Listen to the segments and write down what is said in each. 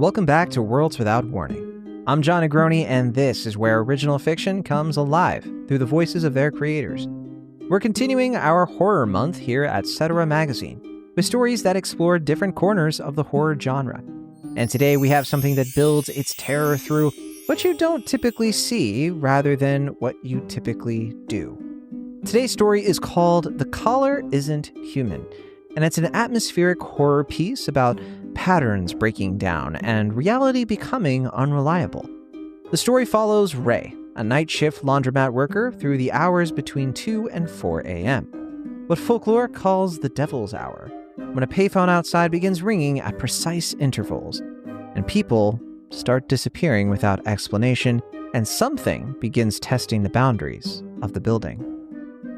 Welcome back to Worlds Without Warning. I'm Jon Negroni, and this is where original fiction comes alive through the voices of their creators. We're continuing our horror month here at Cetera Magazine, with stories that explore different corners of the horror genre. And today we have something that builds its terror through what you don't typically see rather than what you typically do. Today's story is called The Collar Isn't Human, and it's an atmospheric horror piece about patterns breaking down and reality becoming unreliable. The story follows Ray, a night shift laundromat worker, through the hours between 2 and 4 a.m., what folklore calls the devil's hour, when a payphone outside begins ringing at precise intervals, and people start disappearing without explanation, and something begins testing the boundaries of the building.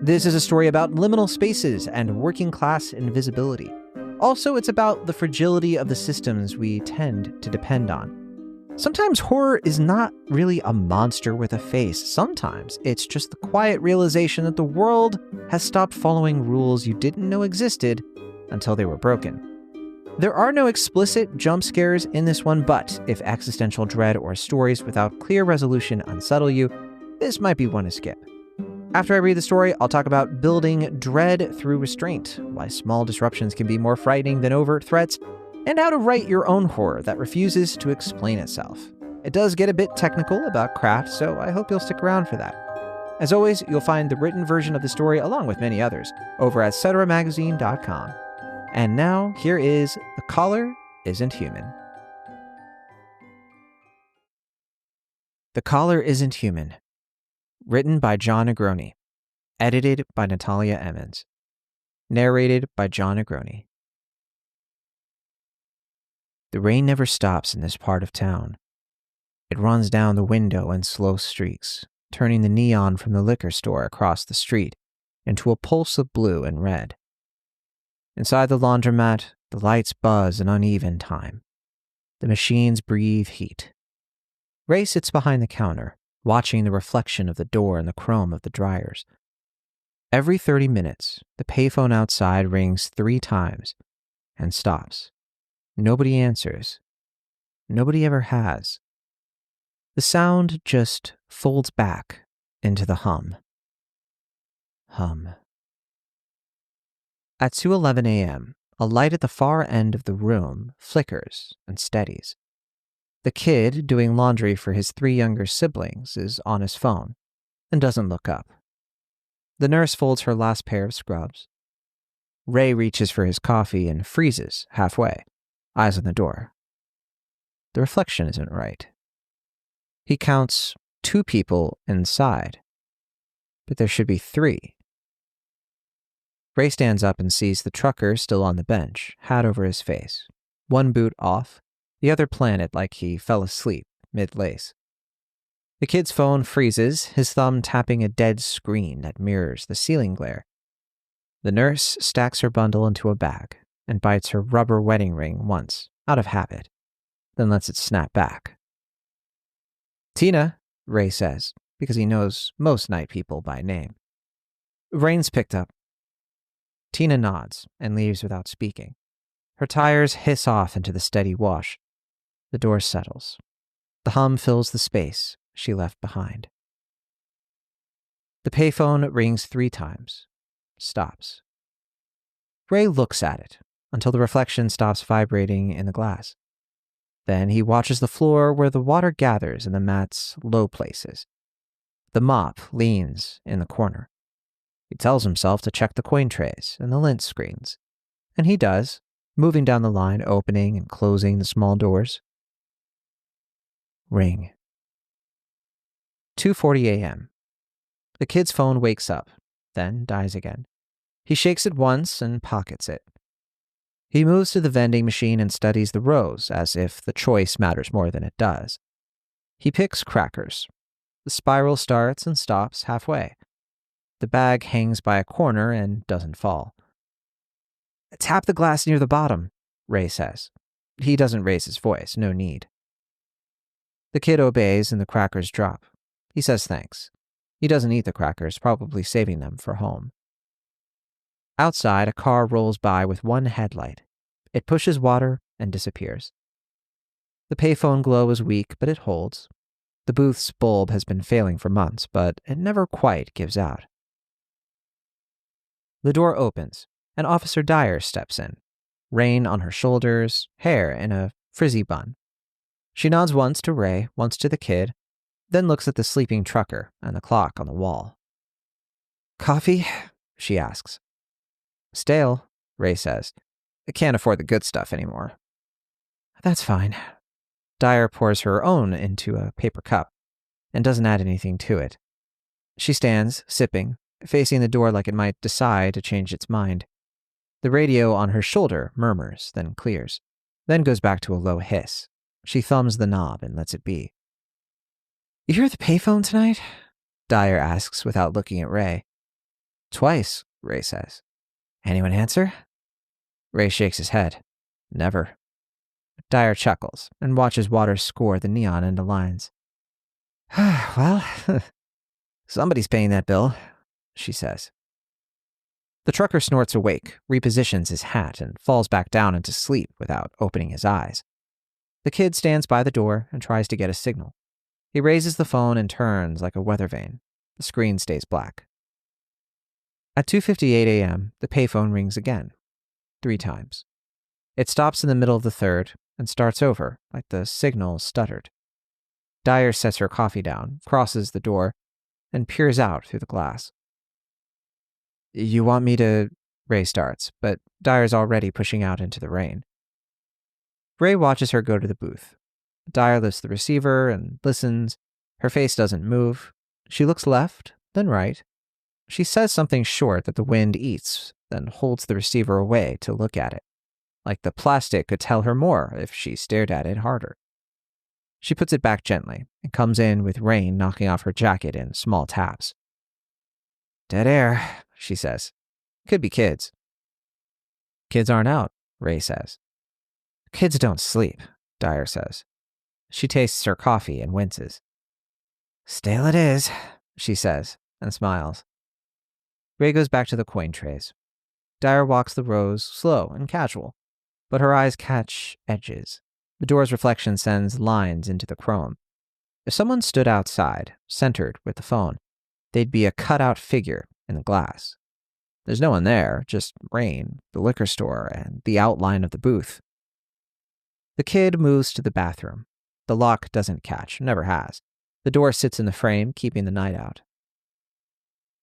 This is a story about liminal spaces and working-class invisibility. Also, it's about the fragility of the systems we tend to depend on. Sometimes horror is not really a monster with a face. Sometimes it's just the quiet realization that the world has stopped following rules you didn't know existed until they were broken. There are no explicit jump scares in this one, but if existential dread or stories without clear resolution unsettle you, this might be one to skip. After I read the story, I'll talk about building dread through restraint, why small disruptions can be more frightening than overt threats, and how to write your own horror that refuses to explain itself. It does get a bit technical about craft, so I hope you'll stick around for that. As always, you'll find the written version of the story, along with many others, over at ceteramagazine.com. And now, here is The Collar Isn't Human. The Collar Isn't Human. Written by Jon Negroni. Edited by Natalia Emmons. Narrated by Jon Negroni. The rain never stops in this part of town. It runs down the window in slow streaks, turning the neon from the liquor store across the street into a pulse of blue and red. Inside the laundromat, the lights buzz in uneven time. The machines breathe heat. Ray sits behind the counter, watching the reflection of the door in the chrome of the dryers. Every 30 minutes, the payphone outside rings 3 times and stops. Nobody answers. Nobody ever has. The sound just folds back into the hum. Hum. At 2:11 a.m., a light at the far end of the room flickers and steadies. The kid, doing laundry for his 3 younger siblings, is on his phone and doesn't look up. The nurse folds her last pair of scrubs. Ray reaches for his coffee and freezes halfway, eyes on the door. The reflection isn't right. He counts 2 people inside, but there should be 3. Ray stands up and sees the trucker still on the bench, hat over his face, one boot off, the other planted like he fell asleep mid-lace. The kid's phone freezes, his thumb tapping a dead screen that mirrors the ceiling glare. The nurse stacks her bundle into a bag and bites her rubber wedding ring once, out of habit, then lets it snap back. "Tina," Ray says, because he knows most night people by name. "Rain's picked up." Tina nods and leaves without speaking. Her tires hiss off into the steady wash. The door settles. The hum fills the space she left behind. The payphone rings 3 times, stops. Ray looks at it until the reflection stops vibrating in the glass. Then he watches the floor where the water gathers in the mat's low places. The mop leans in the corner. He tells himself to check the coin trays and the lint screens, and he does, moving down the line, opening and closing the small doors. Ring. 2:40 a.m. The kid's phone wakes up, then dies again. He shakes it once and pockets it. He moves to the vending machine and studies the rows as if the choice matters more than it does. He picks crackers. The spiral starts and stops halfway. The bag hangs by a corner and doesn't fall. "Tap the glass near the bottom," Ray says. He doesn't raise his voice, no need. The kid obeys and the crackers drop. He says thanks. He doesn't eat the crackers, probably saving them for home. Outside, a car rolls by with one headlight. It pushes water and disappears. The payphone glow is weak, but it holds. The booth's bulb has been failing for months, but it never quite gives out. The door opens, and Officer Dyer steps in, rein on her shoulders, hair in a frizzy bun. She nods once to Ray, once to the kid, then looks at the sleeping trucker and the clock on the wall. "Coffee?" she asks. "Stale," Ray says. "I can't afford the good stuff anymore." "That's fine." Dyer pours her own into a paper cup and doesn't add anything to it. She stands, sipping, facing the door like it might decide to change its mind. The radio on her shoulder murmurs, then clears, then goes back to a low hiss. She thumbs the knob and lets it be. "You hear the payphone tonight?" Dyer asks without looking at Ray. "Twice," Ray says. "Anyone answer?" Ray shakes his head. "Never." Dyer chuckles and watches Waters score the neon into lines. "Well, somebody's paying that bill," she says. The trucker snorts awake, repositions his hat, and falls back down into sleep without opening his eyes. The kid stands by the door and tries to get a signal. He raises the phone and turns like a weather vane. The screen stays black. At 2:58 a.m., the payphone rings again, 3 times. It stops in the middle of the third and starts over, like the signal stuttered. Dyer sets her coffee down, crosses the door, and peers out through the glass. "You want me to—" Ray starts, but Dyer's already pushing out into the rain. Ray watches her go to the booth. Dyer lifts the receiver and listens. Her face doesn't move. She looks left, then right. She says something short that the wind eats, then holds the receiver away to look at it, like the plastic could tell her more if she stared at it harder. She puts it back gently and comes in with rain knocking off her jacket in small taps. "Dead air," she says. "Could be kids." "Kids aren't out," Ray says. "Kids don't sleep," Dyer says. She tastes her coffee and winces. "Stale it is," she says, and smiles. Ray goes back to the coin trays. Dyer walks the rows, slow and casual, but her eyes catch edges. The door's reflection sends lines into the chrome. If someone stood outside, centered with the phone, they'd be a cut-out figure in the glass. There's no one there, just rain, the liquor store, and the outline of the booth. The kid moves to the bathroom. The lock doesn't catch, never has. The door sits in the frame, keeping the night out.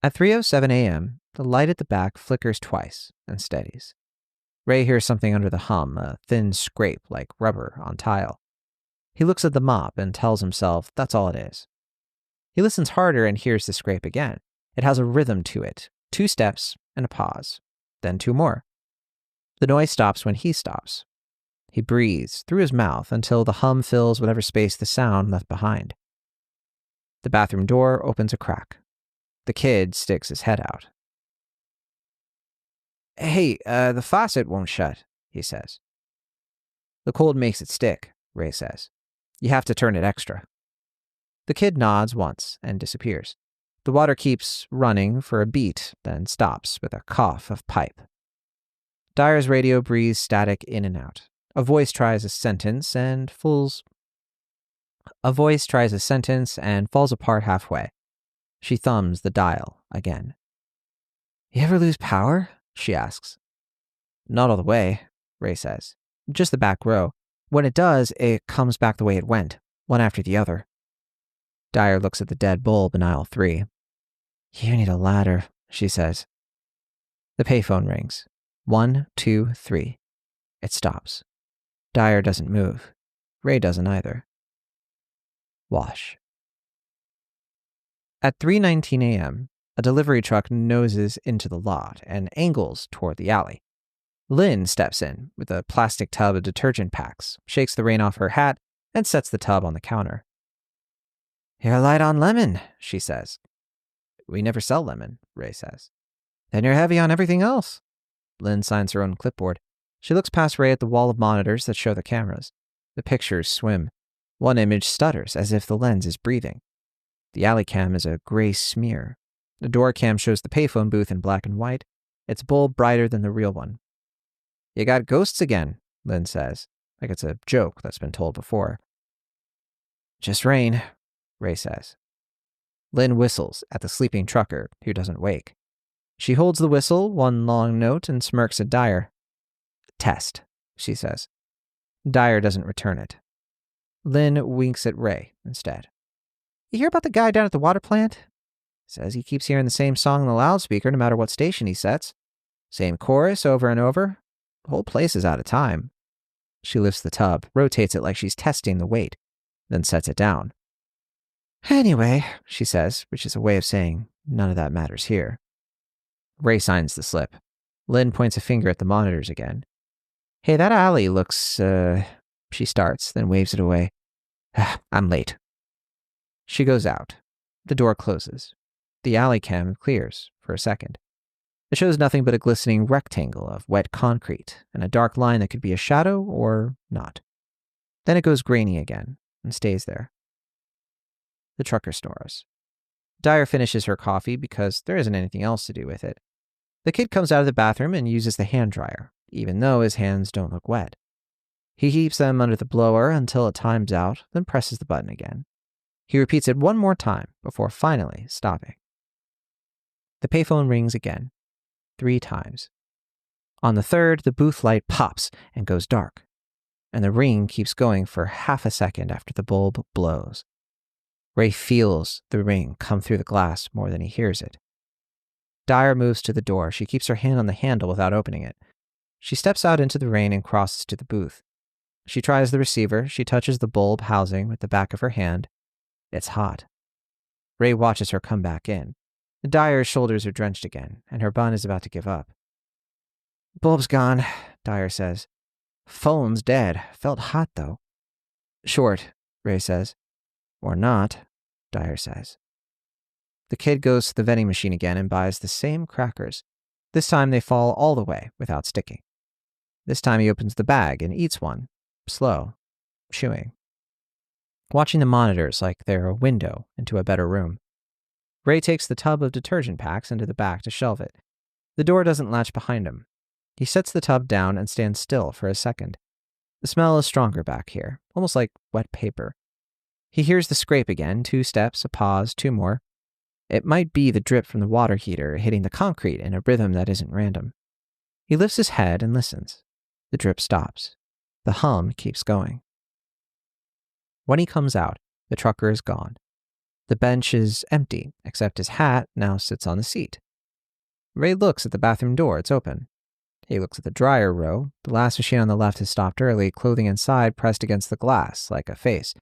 At 3:07 a.m., the light at the back flickers twice and steadies. Ray hears something under the hum, a thin scrape like rubber on tile. He looks at the mop and tells himself that's all it is. He listens harder and hears the scrape again. It has a rhythm to it, 2 steps and a pause, then 2 more. The noise stops when he stops. He breathes through his mouth until the hum fills whatever space the sound left behind. The bathroom door opens a crack. The kid sticks his head out. "Hey, the faucet won't shut," he says. "The cold makes it stick," Ray says. "You have to turn it extra." The kid nods once and disappears. The water keeps running for a beat, then stops with a cough of pipe. Dyer's radio breathes static in and out. A voice tries a sentence and falls apart halfway. She thumbs the dial again. "You ever lose power?" she asks. "Not all the way," Ray says. "Just the back row. When it does, it comes back the way it went, one after the other." Dyer looks at the dead bulb in aisle 3. "You need a ladder," she says. The payphone rings. 1, 2, 3. It stops. Dyer doesn't move. Ray doesn't either. Wash. At 3:19 a.m., a delivery truck noses into the lot and angles toward the alley. Lynn steps in with a plastic tub of detergent packs, shakes the rain off her hat, and sets the tub on the counter. "You're light on lemon," she says. "We never sell lemon," Ray says. "Then you're heavy on everything else." Lynn signs her own clipboard. She looks past Ray at the wall of monitors that show the cameras. The pictures swim. One image stutters as if the lens is breathing. The alley cam is a gray smear. The door cam shows the payphone booth in black and white, its bulb brighter than the real one. "You got ghosts again," Lynn says. like it's a joke that's been told before. Just rain, Ray says. Lynn whistles at the sleeping trucker, who doesn't wake. She holds the whistle, one long note, and smirks at Dyer. Test, she says. Dyer doesn't return it. Lynn winks at Ray instead. You hear about the guy down at the water plant? Says he keeps hearing the same song on the loudspeaker no matter what station he sets. Same chorus over and over. The whole place is out of time. She lifts the tub, rotates it like she's testing the weight, then sets it down. Anyway, she says, which is a way of saying none of that matters here. Ray signs the slip. Lynn points a finger at the monitors again. Hey, that alley looks, she starts, then waves it away. I'm late. She goes out. The door closes. The alley cam clears for a second. It shows nothing but a glistening rectangle of wet concrete and a dark line that could be a shadow or not. Then it goes grainy again and stays there. The trucker snores. Dyer finishes her coffee because there isn't anything else to do with it. The kid comes out of the bathroom and uses the hand dryer, even though his hands don't look wet. He keeps them under the blower until it times out, then presses the button again. He repeats it one more time before finally stopping. The payphone rings again, 3 times. On the third, the booth light pops and goes dark, and the ring keeps going for half a second after the bulb blows. Ray feels the ring come through the glass more than he hears it. Dyer moves to the door. She keeps her hand on the handle without opening it. She steps out into the rain and crosses to the booth. She tries the receiver. She touches the bulb housing with the back of her hand. It's hot. Ray watches her come back in. Dyer's shoulders are drenched again, and her bun is about to give up. Bulb's gone, Dyer says. Phone's dead. Felt hot, though. Short, Ray says. Or not, Dyer says. The kid goes to the vending machine again and buys the same crackers. This time they fall all the way without sticking. This time he opens the bag and eats one, slow, chewing. Watching the monitors like they're a window into a better room. Ray takes the tub of detergent packs into the back to shelve it. The door doesn't latch behind him. He sets the tub down and stands still for a second. The smell is stronger back here, almost like wet paper. He hears the scrape again, 2 steps, a pause, 2 more. It might be the drip from the water heater hitting the concrete in a rhythm that isn't random. He lifts his head and listens. The drip stops. The hum keeps going. When he comes out, the trucker is gone. The bench is empty, except his hat now sits on the seat. Ray looks at the bathroom door. It's open. He looks at the dryer row. The last machine on the left has stopped early, clothing inside pressed against the glass like a face.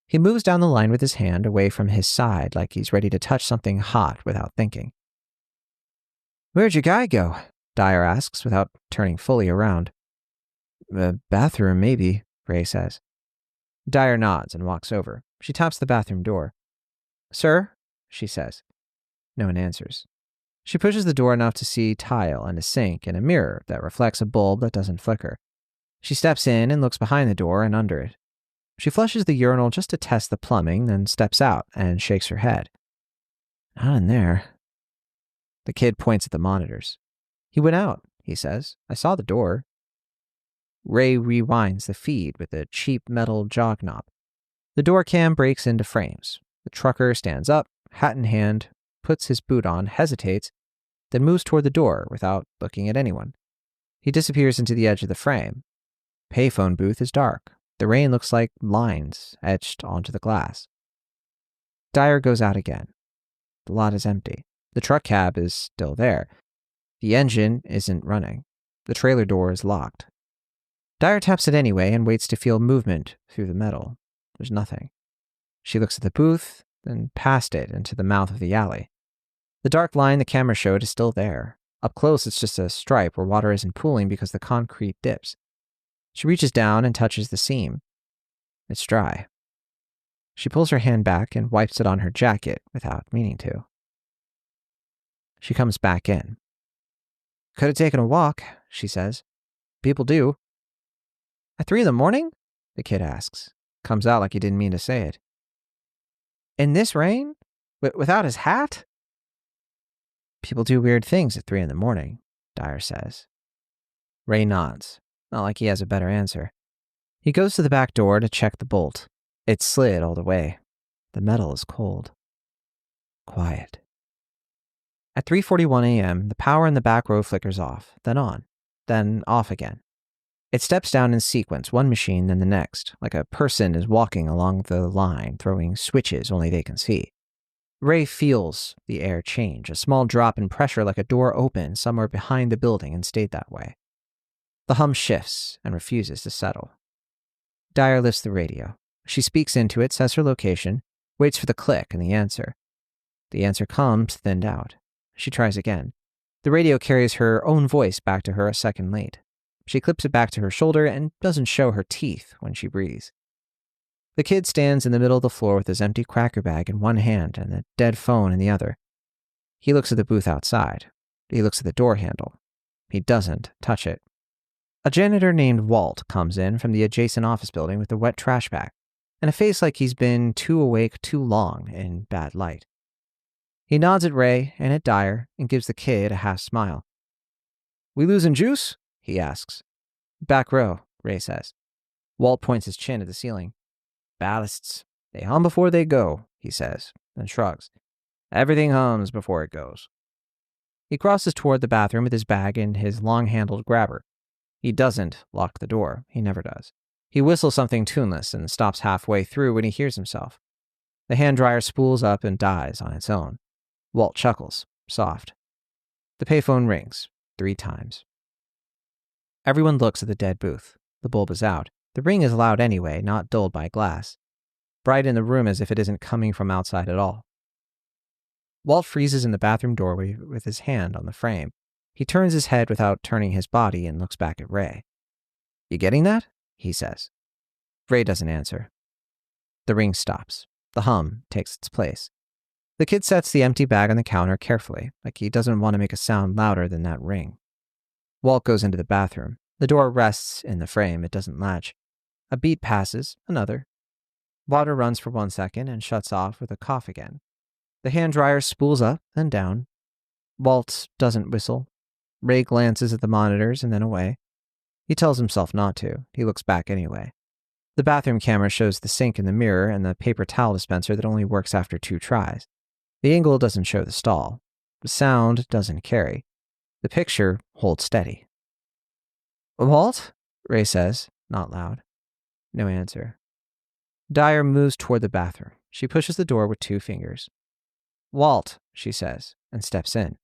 He moves down the line with his hand away from his side like he's ready to touch something hot without thinking. Where'd your guy go? Dyer asks without turning fully around. The bathroom, maybe, Ray says. Dyer nods and walks over. She taps the bathroom door. Sir? She says. No one answers. She pushes the door enough to see tile and a sink and a mirror that reflects a bulb that doesn't flicker. She steps in and looks behind the door and under it. She flushes the urinal just to test the plumbing, then steps out and shakes her head. Not in there. The kid points at the monitors. He went out, he says. I saw the door. Ray rewinds the feed with a cheap metal jog knob. The door cam breaks into frames. The trucker stands up, hat in hand, puts his boot on, hesitates, then moves toward the door without looking at anyone. He disappears into the edge of the frame. Payphone booth is dark. The rain looks like lines etched onto the glass. Dyer goes out again. The lot is empty. The truck cab is still there. The engine isn't running. The trailer door is locked. Dyer taps it anyway and waits to feel movement through the metal. There's nothing. She looks at the booth, then past it into the mouth of the alley. The dark line the camera showed is still there. Up close, it's just a stripe where water isn't pooling because the concrete dips. She reaches down and touches the seam. It's dry. She pulls her hand back and wipes it on her jacket without meaning to. She comes back in. Could have taken a walk, she says. People do. At 3 a.m? The kid asks. Comes out like he didn't mean to say it. In this rain? Without his hat? People do weird things at 3 a.m, Dyer says. Ray nods, not like he has a better answer. He goes to the back door to check the bolt. It slid all the way. The metal is cold. Quiet. At 3:41 a.m., the power in the back row flickers off, then on, then off again. It steps down in sequence, one machine then the next, like a person is walking along the line, throwing switches only they can see. Ray feels the air change, a small drop in pressure like a door opened somewhere behind the building and stayed that way. The hum shifts and refuses to settle. Dyer lifts the radio. She speaks into it, says her location, waits for the click and the answer. The answer comes thinned out. She tries again. The radio carries her own voice back to her a second late. She clips it back to her shoulder and doesn't show her teeth when she breathes. The kid stands in the middle of the floor with his empty cracker bag in one hand and the dead phone in the other. He looks at the booth outside. He looks at the door handle. He doesn't touch it. A janitor named Walt comes in from the adjacent office building with a wet trash bag and a face like he's been too awake too long in bad light. He nods at Ray and at Dyer and gives the kid a half smile. "We losing juice?" he asks. "Back row," Ray says. Walt points his chin at the ceiling. "Ballasts. They hum before they go," he says, then shrugs. "Everything hums before it goes." He crosses toward the bathroom with his bag and his long-handled grabber. He doesn't lock the door. He never does. He whistles something tuneless and stops halfway through when he hears himself. The hand dryer spools up and dies on its own. Walt chuckles, soft. The payphone rings 3 times. Everyone looks at the dead booth. The bulb is out. The ring is loud anyway, not dulled by glass. Bright in the room as if it isn't coming from outside at all. Walt freezes in the bathroom doorway with his hand on the frame. He turns his head without turning his body and looks back at Ray. "You getting that?" he says. Ray doesn't answer. The ring stops. The hum takes its place. The kid sets the empty bag on the counter carefully, like he doesn't want to make a sound louder than that ring. Walt goes into the bathroom. The door rests in the frame. It doesn't latch. A beat passes, another. Water runs for 1 second and shuts off with a cough again. The hand dryer spools up and down. Walt doesn't whistle. Ray glances at the monitors and then away. He tells himself not to. He looks back anyway. The bathroom camera shows the sink in the mirror and the paper towel dispenser that only works after 2 tries. The angle doesn't show the stall. The sound doesn't carry. The picture holds steady. "Walt?" Ray says, not loud. No answer. Dyer moves toward the bathroom. She pushes the door with 2 fingers. "Walt," she says, and steps in.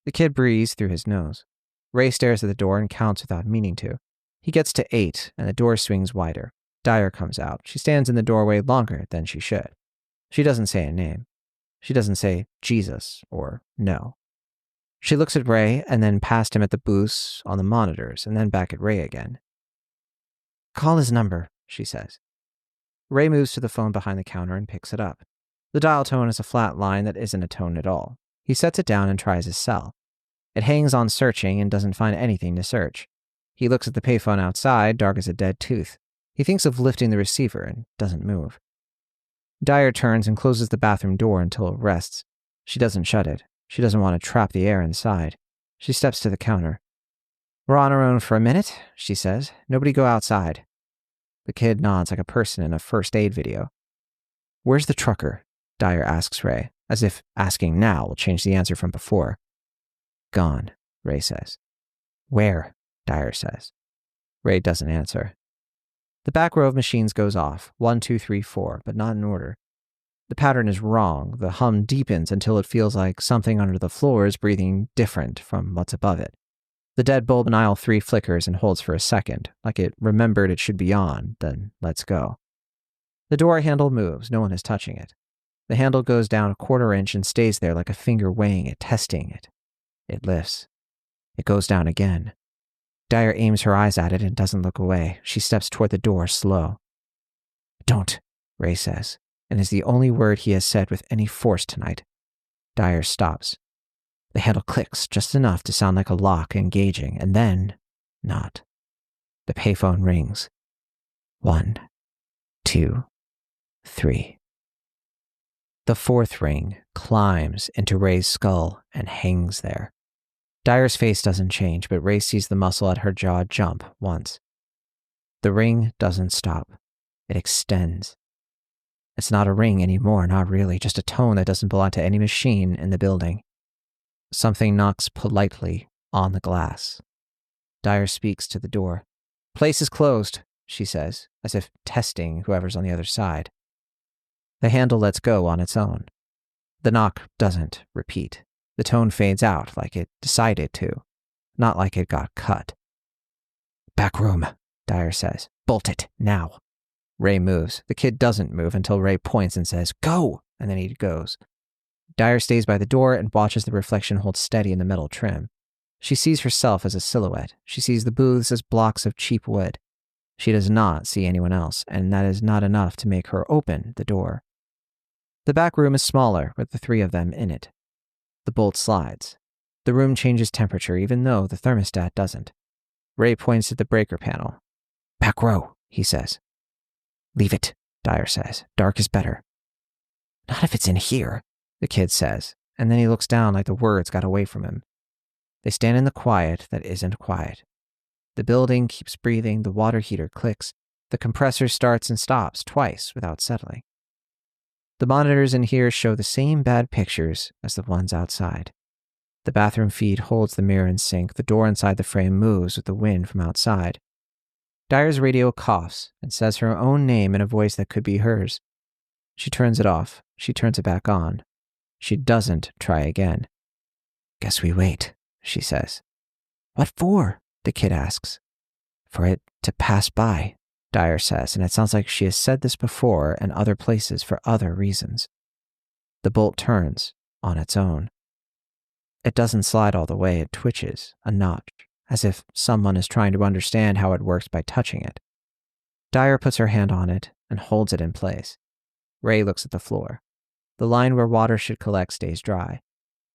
The kid breathes through his nose. Ray stares at the door and counts without meaning to. He gets to 8, and the door swings wider. Dyer comes out. She stands in the doorway longer than she should. She doesn't say a name. She doesn't say Jesus or no. She looks at Ray and then past him at the booths on the monitors and then back at Ray again. "Call his number," she says. Ray moves to the phone behind the counter and picks it up. The dial tone is a flat line that isn't a tone at all. He sets it down and tries his cell. It hangs on searching and doesn't find anything to search. He looks at the payphone outside, dark as a dead tooth. He thinks of lifting the receiver and doesn't move. Dyer turns and closes the bathroom door until it rests. She doesn't shut it. She doesn't want to trap the air inside. She steps to the counter. "We're on our own for a minute," she says. "Nobody go outside." The kid nods like a person in a first aid video. "Where's the trucker?" Dyer asks Ray, as if asking now will change the answer from before. "Gone," Ray says. "Where?" Dyer says. Ray doesn't answer. The back row of machines goes off, 1, 2, 3, 4, but not in order. The pattern is wrong. The hum deepens until it feels like something under the floor is breathing different from what's above it. The dead bulb in aisle 3 flickers and holds for a second, like it remembered it should be on, then lets go. The door handle moves. No one is touching it. The handle goes down a 1/4 inch and stays there like a finger weighing it, testing it. It lifts. It goes down again. Dyer aims her eyes at it and doesn't look away. She steps toward the door, slow. "Don't," Ray says, and is the only word he has said with any force tonight. Dyer stops. The handle clicks just enough to sound like a lock engaging, and then not. The payphone rings. 1, 2, 3. The 4th ring climbs into Ray's skull and hangs there. Dyer's face doesn't change, but Ray sees the muscle at her jaw jump once. The ring doesn't stop. It extends. It's not a ring anymore, not really, just a tone that doesn't belong to any machine in the building. Something knocks politely on the glass. Dyer speaks to the door. "Place is closed," she says, as if testing whoever's on the other side. The handle lets go on its own. The knock doesn't repeat. The tone fades out like it decided to, not like it got cut. "Back room," Dyer says. "Bolt it, now." Ray moves. The kid doesn't move until Ray points and says, "Go!" and then he goes. Dyer stays by the door and watches the reflection hold steady in the metal trim. She sees herself as a silhouette. She sees the booths as blocks of cheap wood. She does not see anyone else, and that is not enough to make her open the door. The back room is smaller, with the three of them in it. The bolt slides. The room changes temperature, even though the thermostat doesn't. Ray points at the breaker panel. "Back row," he says. "Leave it," Dyer says. "Dark is better." "Not if it's in here," the kid says, and then he looks down like the words got away from him. They stand in the quiet that isn't quiet. The building keeps breathing, the water heater clicks, the compressor starts and stops twice without settling. The monitors in here show the same bad pictures as the ones outside. The bathroom feed holds the mirror and sink, the door inside the frame moves with the wind from outside. Dyer's radio coughs and says her own name in a voice that could be hers. She turns it off. She turns it back on. She doesn't try again. "Guess we wait," she says. "What for?" the kid asks. "For it to pass by," Dyer says, and it sounds like she has said this before and other places for other reasons. The bolt turns on its own. It doesn't slide all the way, it twitches a notch, as if someone is trying to understand how it works by touching it. Dyer puts her hand on it and holds it in place. Ray looks at the floor. The line where water should collect stays dry.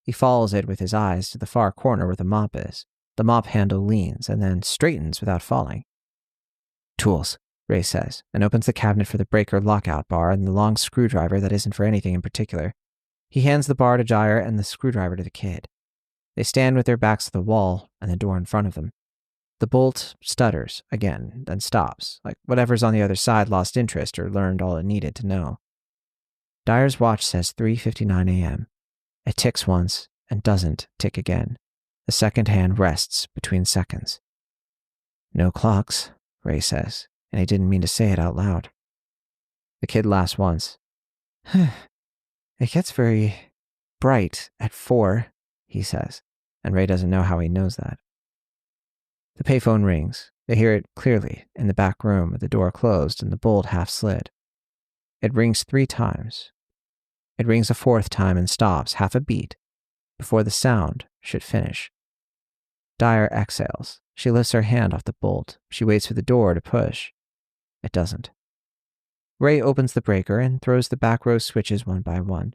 He follows it with his eyes to the far corner where the mop is. The mop handle leans and then straightens without falling. "Tools," Ray says, and opens the cabinet for the breaker lockout bar and the long screwdriver that isn't for anything in particular. He hands the bar to Dyer and the screwdriver to the kid. They stand with their backs to the wall and the door in front of them. The bolt stutters again, then stops, like whatever's on the other side lost interest or learned all it needed to know. Dyer's watch says 3:59 a.m. It ticks once and doesn't tick again. The second hand rests between seconds. "No clocks," Ray says, and he didn't mean to say it out loud. The kid laughs once. "It gets very bright at 4, he says, and Ray doesn't know how he knows that. The payphone rings. They hear it clearly in the back room with the door closed and the bolt half slid. It rings 3 times. It rings a 4th time and stops half a beat before the sound should finish. Dyer exhales. She lifts her hand off the bolt. She waits for the door to push. It doesn't. Ray opens the breaker and throws the back row switches one by one.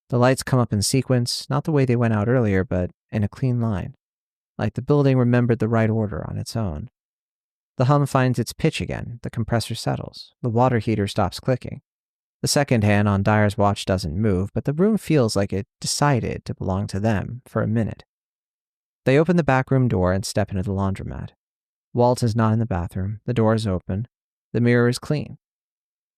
The lights come up in sequence, not the way they went out earlier, but in a clean line, like the building remembered the right order on its own. The hum finds its pitch again, the compressor settles, the water heater stops clicking. The second hand on Dyer's watch doesn't move, but the room feels like it decided to belong to them for a minute. They open the back room door and step into the laundromat. Walt is not in the bathroom, the door is open, the mirror is clean.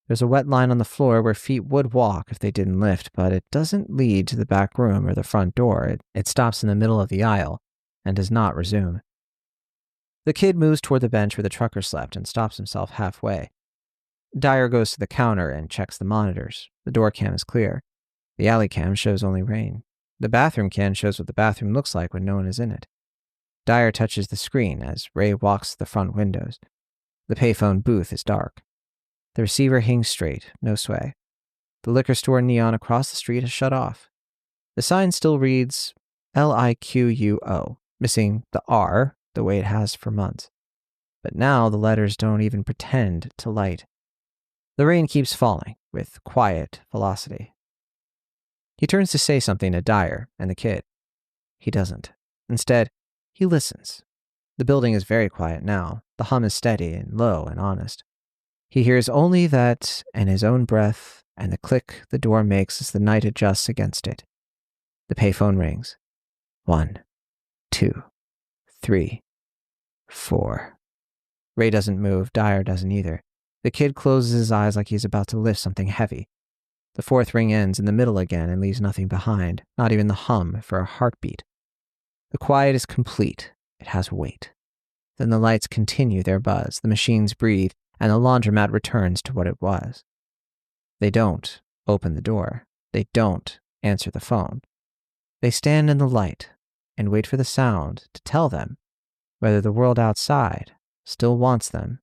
There's a wet line on the floor where feet would walk if they didn't lift, but it doesn't lead to the back room or the front door. It stops in the middle of the aisle and does not resume. The kid moves toward the bench where the trucker slept and stops himself halfway. Dyer goes to the counter and checks the monitors. The door cam is clear. The alley cam shows only rain. The bathroom cam shows what the bathroom looks like when no one is in it. Dyer touches the screen as Ray walks to the front windows. The payphone booth is dark. The receiver hangs straight, no sway. The liquor store neon across the street has shut off. The sign still reads LIQUO, missing the R the way it has for months. But now the letters don't even pretend to light. The rain keeps falling with quiet velocity. He turns to say something to Dyer and the kid. He doesn't. Instead, he listens. The building is very quiet now. The hum is steady and low and honest. He hears only that and his own breath and the click the door makes as the night adjusts against it. The payphone rings. 1, 2, 3, 4. Ray doesn't move, Dyer doesn't either. The kid closes his eyes like he's about to lift something heavy. The fourth ring ends in the middle again and leaves nothing behind, not even the hum for a heartbeat. The quiet is complete. It has weight. Then the lights continue their buzz, the machines breathe, and the laundromat returns to what it was. They don't open the door. They don't answer the phone. They stand in the light and wait for the sound to tell them whether the world outside still wants them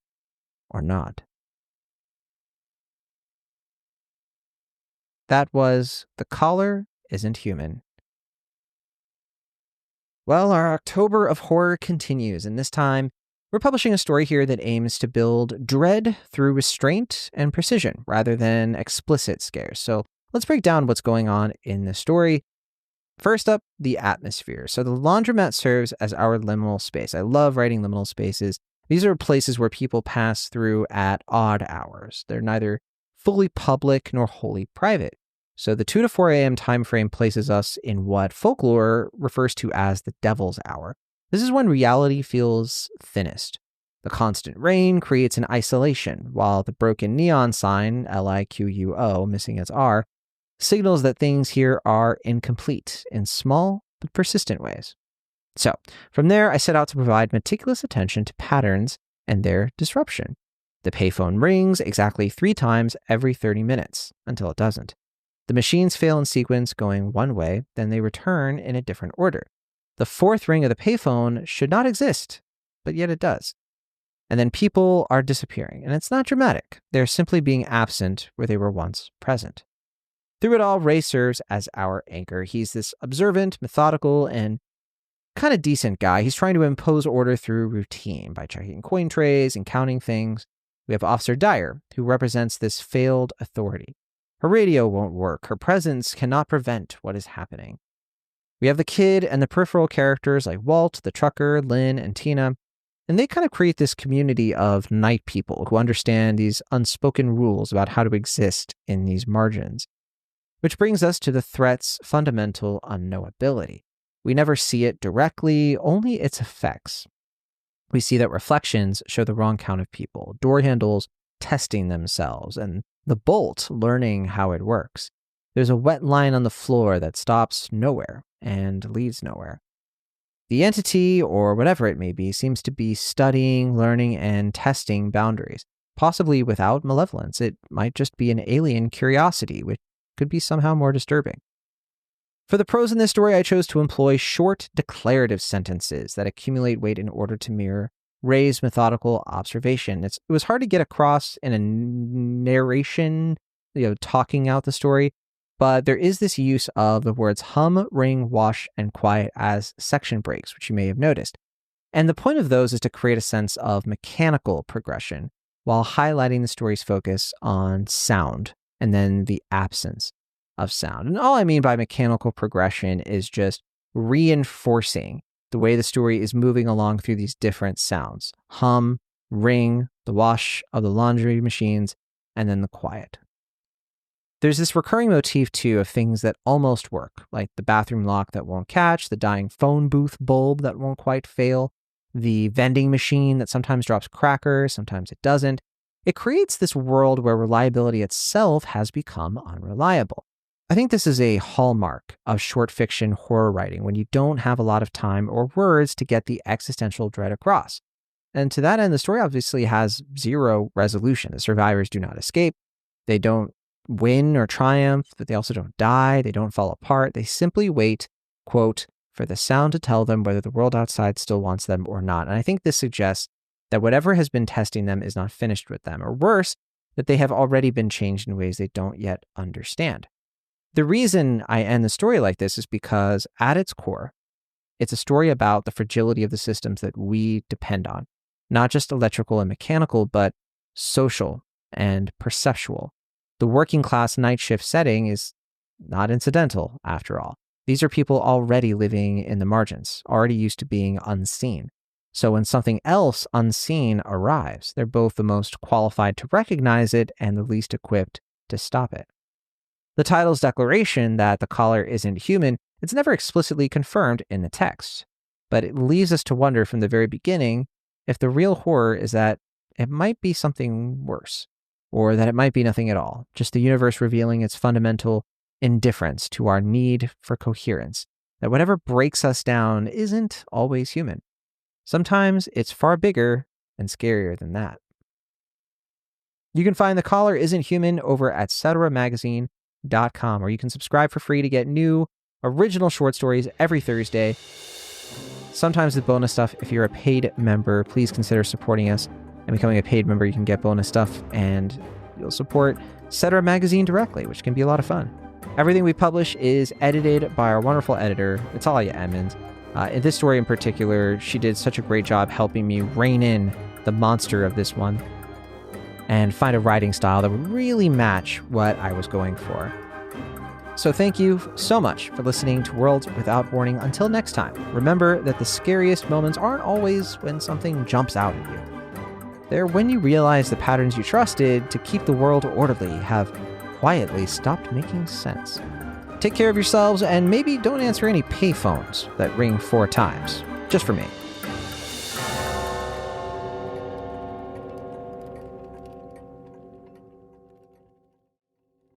or not. That was The Collar Isn't Human. Well, our October of horror continues, and this time we're publishing a story here that aims to build dread through restraint and precision rather than explicit scares. So let's break down what's going on in the story. First up, the atmosphere. So the laundromat serves as our liminal space. I love writing liminal spaces. These are places where people pass through at odd hours. They're neither fully public nor wholly private. So the 2 to 4 a.m. time frame places us in what folklore refers to as the devil's hour. This is when reality feels thinnest. The constant rain creates an isolation, while the broken neon sign, LIQUO, missing its R, signals that things here are incomplete in small but persistent ways. So, from there, I set out to provide meticulous attention to patterns and their disruption. The payphone rings exactly 3 times every 30 minutes, until it doesn't. The machines fail in sequence going one way, then they return in a different order. The 4th ring of the payphone should not exist, but yet it does. And then people are disappearing, and it's not dramatic. They're simply being absent where they were once present. Through it all, Ray serves as our anchor. He's this observant, methodical, and kind of decent guy. He's trying to impose order through routine by checking coin trays and counting things. We have Officer Dyer, who represents this failed authority. Her radio won't work. Her presence cannot prevent what is happening. We have the kid and the peripheral characters like Walt, the trucker, Lynn, and Tina, and they kind of create this community of night people who understand these unspoken rules about how to exist in these margins. Which brings us to the threat's fundamental unknowability. We never see it directly, only its effects. We see that reflections show the wrong count of people, door handles testing themselves, and the bolt learning how it works. There's a wet line on the floor that stops nowhere and leads nowhere. The entity, or whatever it may be, seems to be studying, learning, and testing boundaries, possibly without malevolence. It might just be an alien curiosity, which could be somehow more disturbing. For the prose in this story, I chose to employ short, declarative sentences that accumulate weight in order to mirror Ray's methodical observation. It was hard to get across in a narration, talking out the story, but there is this use of the words hum, ring, wash, and quiet as section breaks, which you may have noticed. And the point of those is to create a sense of mechanical progression while highlighting the story's focus on sound and then the absence of sound. And all I mean by mechanical progression is just reinforcing the way the story is moving along through these different sounds. Hum, ring, the wash of the laundry machines, and then the quiet. There's this recurring motif, too, of things that almost work, like the bathroom lock that won't catch, the dying phone booth bulb that won't quite fail, the vending machine that sometimes drops crackers, sometimes it doesn't. It creates this world where reliability itself has become unreliable. I think this is a hallmark of short fiction horror writing when you don't have a lot of time or words to get the existential dread across. And to that end, the story obviously has zero resolution. The survivors do not escape. They don't win or triumph, but they also don't die. They don't fall apart. They simply wait, quote, for the sound to tell them whether the world outside still wants them or not. And I think this suggests that whatever has been testing them is not finished with them, or worse, that they have already been changed in ways they don't yet understand. The reason I end the story like this is because at its core, it's a story about the fragility of the systems that we depend on, not just electrical and mechanical, but social and perceptual. The working class night shift setting is not incidental, after all. These are people already living in the margins, already used to being unseen. So when something else unseen arrives, they're both the most qualified to recognize it and the least equipped to stop it. The title's declaration that the collar isn't human, it's never explicitly confirmed in the text, but it leaves us to wonder from the very beginning if the real horror is that it might be something worse, or that it might be nothing at all, just the universe revealing its fundamental indifference to our need for coherence, that whatever breaks us down isn't always human. Sometimes it's far bigger and scarier than that. You can find The Collar Isn't Human over at ceteramagazine.com, or you can subscribe for free to get new original short stories every Thursday. Sometimes with bonus stuff. If you're a paid member, please consider supporting us and becoming a paid member. You can get bonus stuff and you'll support Cetera Magazine directly, which can be a lot of fun. Everything we publish is edited by our wonderful editor, Natalia Edmonds. In this story in particular, she did such a great job helping me rein in the monster of this one and find a writing style that would really match what I was going for. So thank you so much for listening to Worlds Without Warning. Until next time, remember that the scariest moments aren't always when something jumps out at you. They're when you realize the patterns you trusted to keep the world orderly have quietly stopped making sense. Take care of yourselves and maybe don't answer any payphones that ring 4 times, just for me.